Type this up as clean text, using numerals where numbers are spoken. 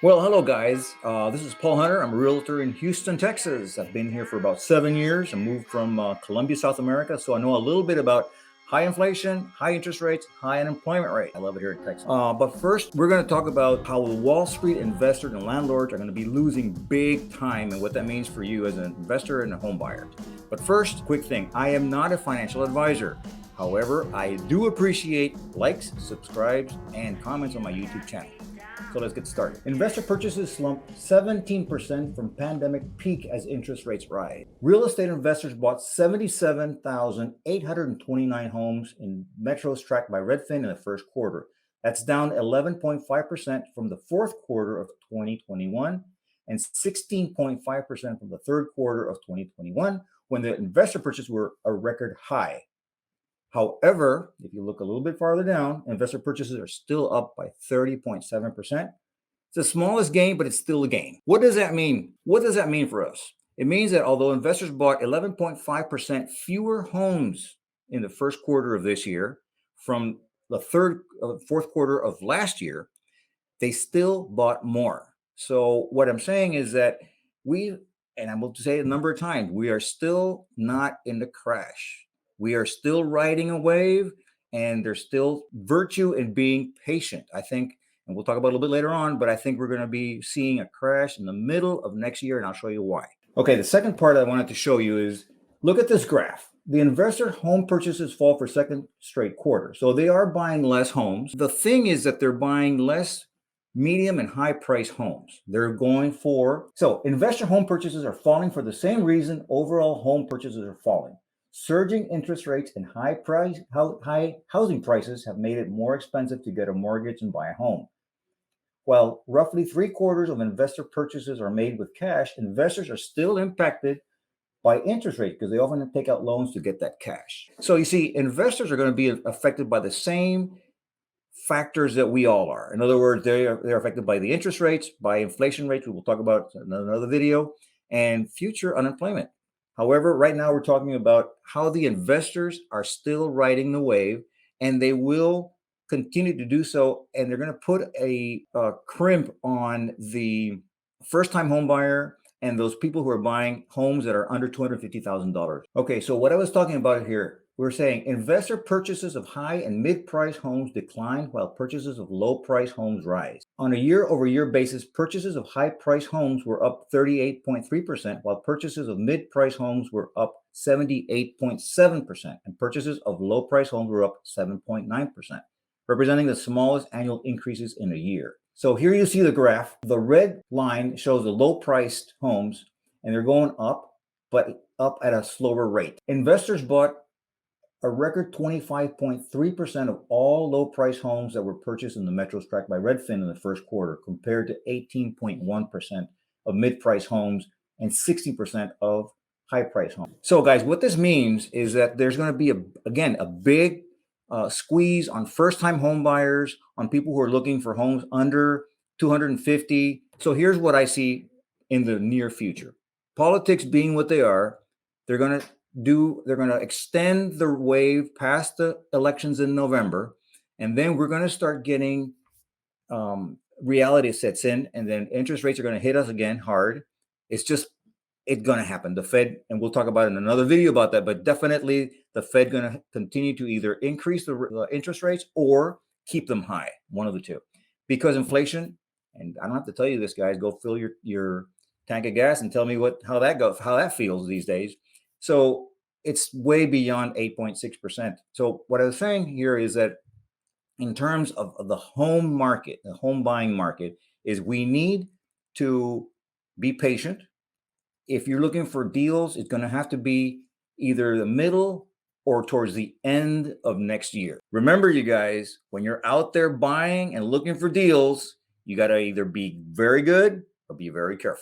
Well, hello guys. This is Paul Hunter. I'm a realtor in Houston, Texas. I've been here for about 7 years. I moved from Colombia, South America, so I know a little bit about high inflation, high interest rates, high unemployment rate. I love it here in Texas. But first, we're going to talk about how the Wall Street investors and landlords are going to be losing big time and what that means for you as an investor and a home buyer. But first, quick thing. I am not a financial advisor. However, I do appreciate likes, subscribes, and comments on my YouTube channel. So let's get started. Investor purchases slumped 17% from pandemic peak as interest rates rise. Real estate investors bought 77,829 homes in metros tracked by Redfin in the first quarter. That's down 11.5% from the fourth quarter of 2021 and 16.5% from the third quarter of 2021, when the investor purchases were a record high. However, if you look a little bit farther down, investor purchases are still up by 30.7%. It's the smallest gain, but it's still a gain. What does that mean? What does that mean for us? It means that although investors bought 11.5% fewer homes in the first quarter of this year from the fourth quarter of last year, they still bought more. So what I'm saying is that and I will say it a number of times, we are still not in the crash. We are still riding a wave, and there's still virtue in being patient. I think, and we'll talk about it a little bit later on, but I think we're going to be seeing a crash in the middle of next year, and I'll show you why. Okay, the second part I wanted to show you is, look at this graph. The investor home purchases fall for second straight quarter. So they are buying less homes. The thing is that they're buying less medium and high price homes. So investor home purchases are falling for the same reason overall home purchases are falling. Surging interest rates and high housing prices have made it more expensive to get a mortgage and buy a home. While roughly 3/4 of investor purchases are made with cash, investors are still impacted by interest rates because they often take out loans to get that cash. So you see, investors are going to be affected by the same factors that we all are. In other words, they're affected by the interest rates, by inflation rates, we will talk about in another video, and future unemployment. However, right now we're talking about how the investors are still riding the wave, and they will continue to do so. And they're going to put a crimp on the first-time home buyer and those people who are buying homes that are under $250,000. Okay, so what I was talking about here, we're saying investor purchases of high and mid-price homes decline while purchases of low-price homes rise. On a year-over-year basis, purchases of high-price homes were up 38.3%, while purchases of mid-price homes were up 78.7%, and purchases of low-price homes were up 7.9%, representing the smallest annual increases in a year. So here you see the graph. The red line shows the low-priced homes, and they're going up, but up at a slower rate. Investors bought a record 25.3% of all low-price homes that were purchased in the metros tracked by Redfin in the first quarter, compared to 18.1% of mid-price homes and 60% of high-price homes. So guys, what this means is that there's going to be, a big squeeze on first-time home buyers, on people who are looking for homes under 250. So here's what I see in the near future. Politics being what they are, they're going to extend the wave past the elections in November, and then we're going to start getting reality sets in, and then interest rates are going to hit us again hard. It's going to happen. The Fed, and we'll talk about it in another video about that, but definitely the Fed going to continue to either increase the interest rates or keep them high, one of the two, because inflation, and I don't have to tell you this, guys, go fill your tank of gas and tell me how that feels these days. So it's way beyond 8.6%. So what I was saying here is that in terms of the home market, the home buying market, is we need to be patient. If you're looking for deals, it's going to have to be either the middle or towards the end of next year. Remember, you guys, when you're out there buying and looking for deals, you got to either be very good or be very careful.